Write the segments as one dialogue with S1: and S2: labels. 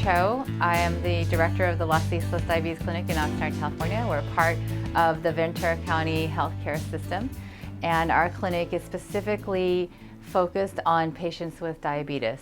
S1: Cho. I am the director of the Los Islas Diabetes Clinic in Oxnard, California. We're part of the Ventura County healthcare system, and our clinic is specifically focused on patients with diabetes.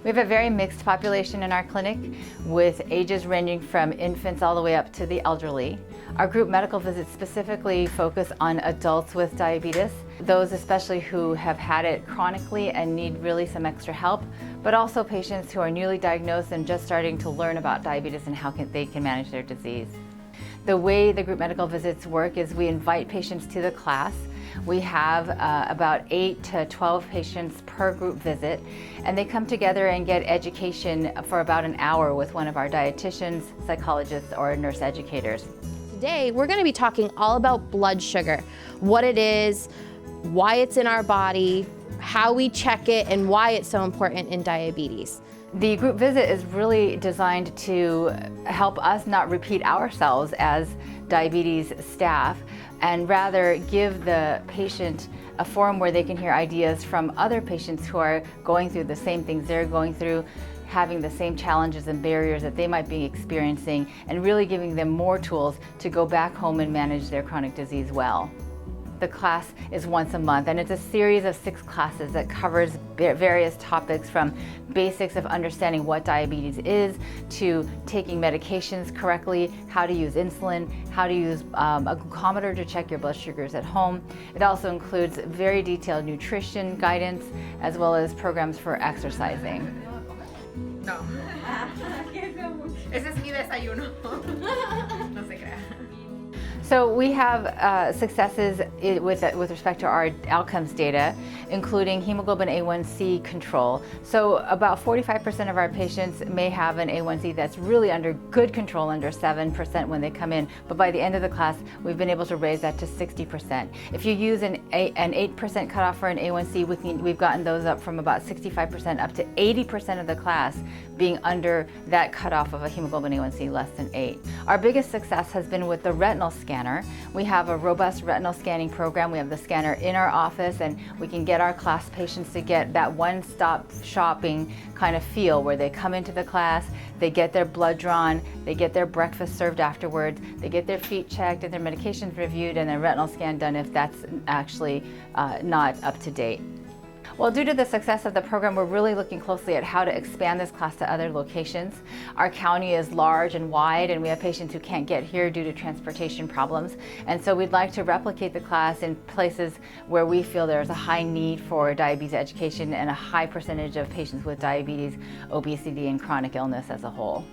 S1: We have a very mixed population in our clinic, with ages ranging from infants all the way up to the elderly. Our group medical visits specifically focus on adults with diabetes, those especially who have had it chronically and need really some extra help, but also patients who are newly diagnosed and just starting to learn about diabetes and how they can manage their disease. The way the group medical visits work is we invite patients to the class. We have about 8 to 12 patients per group visit, and they come together and get education for about an hour with one of our dietitians, psychologists, or nurse educators.
S2: Today, we're going to be talking all about blood sugar, what it is, why it's in our body, how we check it, and why it's so important in diabetes.
S1: The group visit is really designed to help us not repeat ourselves as diabetes staff, and rather give the patient a forum where they can hear ideas from other patients who are going through the same things they're going through, having the same challenges and barriers that they might be experiencing, and really giving them more tools to go back home and manage their chronic disease well. The class is once a month, and it's a series of 6 classes that covers various topics, from basics of understanding what diabetes is, to taking medications correctly, how to use insulin, how to use a glucometer to check your blood sugars at home. It also includes very detailed nutrition guidance, as well as programs for exercising.
S3: No. Ese es mi desayuno. No se crea.
S1: So we have successes with respect to our outcomes data, including hemoglobin A1C control. So about 45% of our patients may have an A1C that's really under good control, under 7% when they come in, but by the end of the class, we've been able to raise that to 60%. If you use an 8% cutoff for an A1C, we've gotten those up from about 65% up to 80% of the class being under that cutoff of a hemoglobin A1C less than 8. Our biggest success has been with the retinal scanner. We have a robust retinal scanning program. We have the scanner in our office, and we can get our class patients to get that one-stop shopping kind of feel, where they come into the class, they get their blood drawn, they get their breakfast served afterwards, they get their feet checked and their medications reviewed, and their retinal scan done if that's actually not up to date. Well, due to the success of the program, we're really looking closely at how to expand this class to other locations. Our county is large and wide, and we have patients who can't get here due to transportation problems. And so we'd like to replicate the class in places where we feel there's a high need for diabetes education and a high percentage of patients with diabetes, obesity, and chronic illness as a whole.